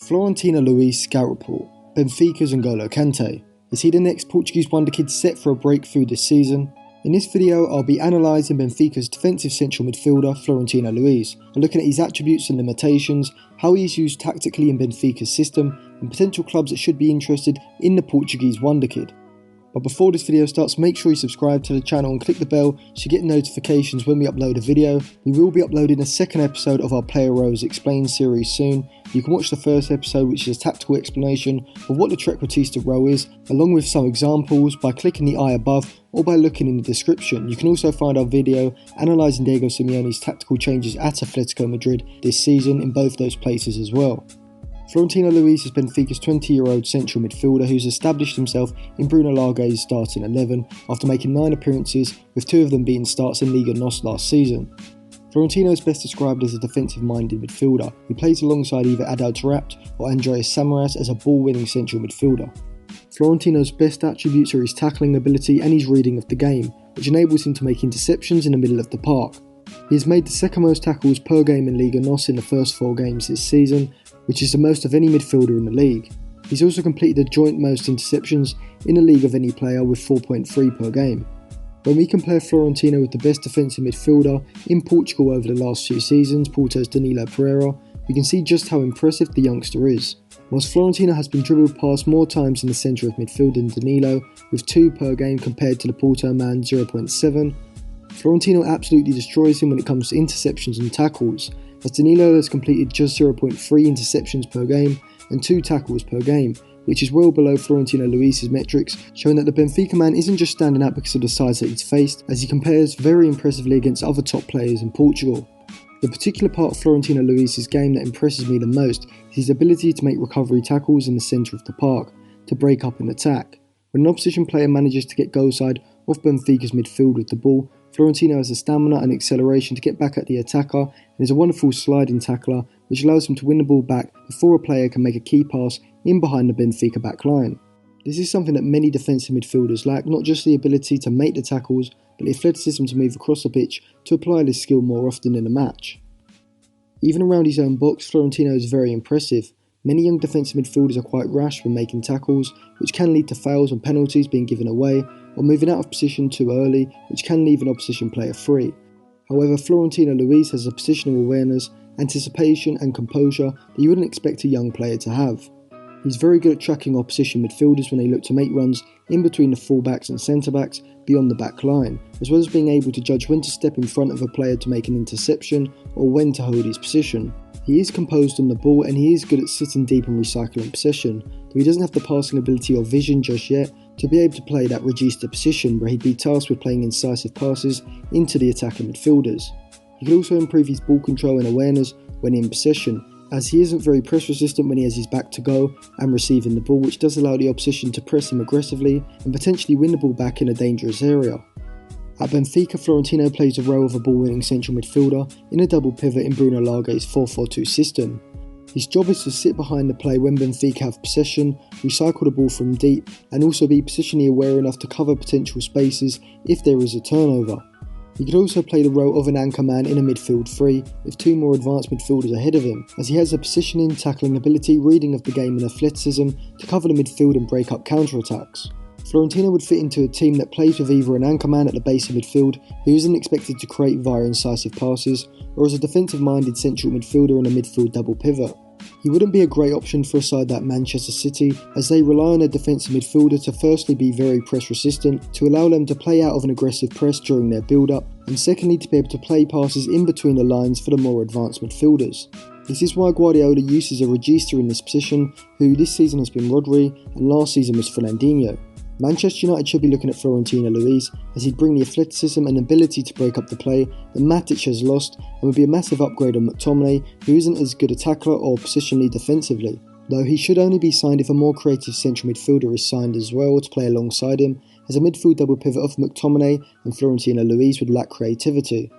Florentino Luis Scout Report, Benfica's N'Golo Kante. Is he the next Portuguese Wonderkid set for a breakthrough this season? In this video, I'll be analysing Benfica's defensive central midfielder Florentino Luis, and looking at his attributes and limitations, how he is used tactically in Benfica's system, and potential clubs that should be interested in the Portuguese Wonderkid. But before this video starts, make sure you subscribe to the channel and click the bell so you get notifications when we upload a video. We will be uploading a second episode of our Player Rows Explained series soon. You can watch the first episode, which is a tactical explanation of what the TREQUARTISTA row is, along with some examples, by clicking the eye above or by looking in the description. You can also find our video analysing Diego Simeone's tactical changes at Atletico Madrid this season in both those places as well. Florentino Luis is Benfica's 20-year-old central midfielder who's established himself in Bruno Lage's starting 11 after making 9 appearances, with 2 of them being starts in Liga NOS last season. Florentino is best described as a defensive-minded midfielder who plays alongside either Adel Taarabt or Andreas Samaras as a ball-winning central midfielder. Florentino's best attributes are his tackling ability and his reading of the game, which enables him to make interceptions in the middle of the park. He has made the second most tackles per game in Liga NOS in the first 4 games this season, which is the most of any midfielder in the league. He's also completed the joint most interceptions in the league of any player with 4.3 per game. When we compare Florentino with the best defensive midfielder in Portugal over the last 2 seasons, Porto's Danilo Pereira, we can see just how impressive the youngster is. Whilst Florentino has been dribbled past more times in the centre of midfield than Danilo, with 2 per game compared to the Porto man 0.7, Florentino absolutely destroys him when it comes to interceptions and tackles, as Danilo has completed just 0.3 interceptions per game and 2 tackles per game, which is well below Florentino Luis's metrics, showing that the Benfica man isn't just standing out because of the size that he's faced, as he compares very impressively against other top players in Portugal. The particular part of Florentino Luis's game that impresses me the most is his ability to make recovery tackles in the centre of the park, to break up an attack. When an opposition player manages to get goal side off Benfica's midfield with the ball, Florentino has the stamina and acceleration to get back at the attacker and is a wonderful sliding tackler which allows him to win the ball back before a player can make a key pass in behind the Benfica back line. This is something that many defensive midfielders lack, not just the ability to make the tackles, but the athleticism to move across the pitch to apply this skill more often in a match. Even around his own box, Florentino is very impressive. Many young defensive midfielders are quite rash when making tackles, which can lead to fouls and penalties being given away, or moving out of position too early, which can leave an opposition player free. However, Florentino Luis has a positional awareness, anticipation and composure that you wouldn't expect a young player to have. He's very good at tracking opposition midfielders when they look to make runs in between the fullbacks and centre-backs beyond the back line, as well as being able to judge when to step in front of a player to make an interception or when to hold his position. He is composed on the ball and he is good at sitting deep and recycling possession, though he doesn't have the passing ability or vision just yet to be able to play that regista position where he'd be tasked with playing incisive passes into the attacking midfielders. He could also improve his ball control and awareness when in possession, as he isn't very press resistant when he has his back to goal and receiving the ball, which does allow the opposition to press him aggressively and potentially win the ball back in a dangerous area. At Benfica, Florentino plays the role of a ball-winning central midfielder in a double pivot in Bruno Lage's 4-4-2 system. His job is to sit behind the play when Benfica have possession, recycle the ball from deep, and also be positionally aware enough to cover potential spaces if there is a turnover. He could also play the role of an anchor man in a midfield 3 with 2 more advanced midfielders ahead of him, as he has the positioning, tackling ability, reading of the game and athleticism to cover the midfield and break up counter-attacks. Florentino would fit into a team that plays with either an anchor man at the base of midfield who isn't expected to create via incisive passes, or as a defensive-minded central midfielder in a midfield double pivot. He wouldn't be a great option for a side like Manchester City, as they rely on a defensive midfielder to firstly be very press resistant, to allow them to play out of an aggressive press during their build-up, and secondly to be able to play passes in between the lines for the more advanced midfielders. This is why Guardiola uses a regista in this position, who this season has been Rodri and last season was Fernandinho. Manchester United should be looking at Florentino Luis, as he'd bring the athleticism and ability to break up the play that Matic has lost, and would be a massive upgrade on McTominay, who isn't as good a tackler or positionally defensively. Though he should only be signed if a more creative central midfielder is signed as well to play alongside him, as a midfield double pivot of McTominay and Florentino Luis would lack creativity.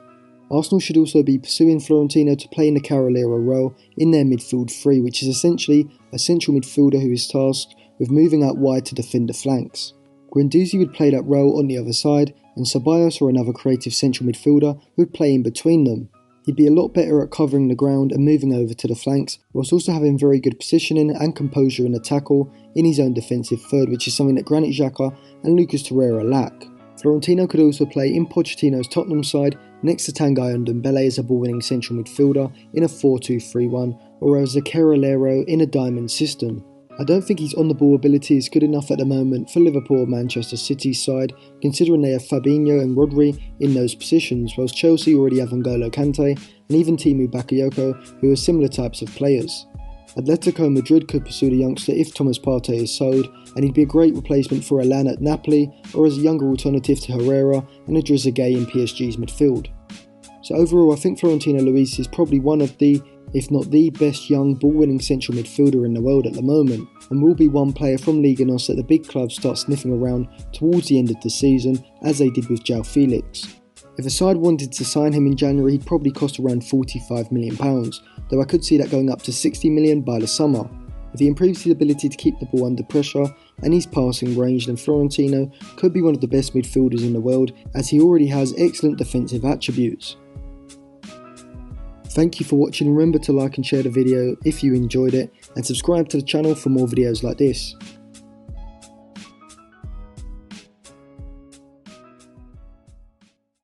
Arsenal should also be pursuing Florentino to play in the Carolero role in their midfield 3, which is essentially a central midfielder who is tasked with moving out wide to defend the flanks. Guendouzi would play that role on the other side, and Ceballos or another creative central midfielder would play in between them. He'd be a lot better at covering the ground and moving over to the flanks, whilst also having very good positioning and composure in the tackle in his own defensive third, which is something that Granit Xhaka and Lucas Torreira lack. Florentino could also play in Pochettino's Tottenham side next to Tanguy Ndombele as a ball-winning central midfielder in a 4-2-3-1 or as a Carrilero in a diamond system. I don't think his on-the-ball ability is good enough at the moment for Liverpool or Manchester City's side, considering they have Fabinho and Rodri in those positions, whilst Chelsea already have N'Golo Kante and even Timu Bakayoko, who are similar types of players. Atletico Madrid could pursue the youngster if Thomas Partey is sold, and he'd be a great replacement for Alan at Napoli, or as a younger alternative to Herrera and Idrissa Gueye in PSG's midfield. So overall, I think Florentino Luis is probably one of the, if not the best young ball-winning central midfielder in the world at the moment, and will be one player from Liga NOS that the big clubs start sniffing around towards the end of the season, as they did with João Felix. If a side wanted to sign him in January, he'd probably cost around £45 million, though I could see that going up to £60 million by the summer. If he improves his ability to keep the ball under pressure and his passing range, then Florentino could be one of the best midfielders in the world, as he already has excellent defensive attributes. Thank you for watching. Remember to like and share the video if you enjoyed it, and subscribe to the channel for more videos like this.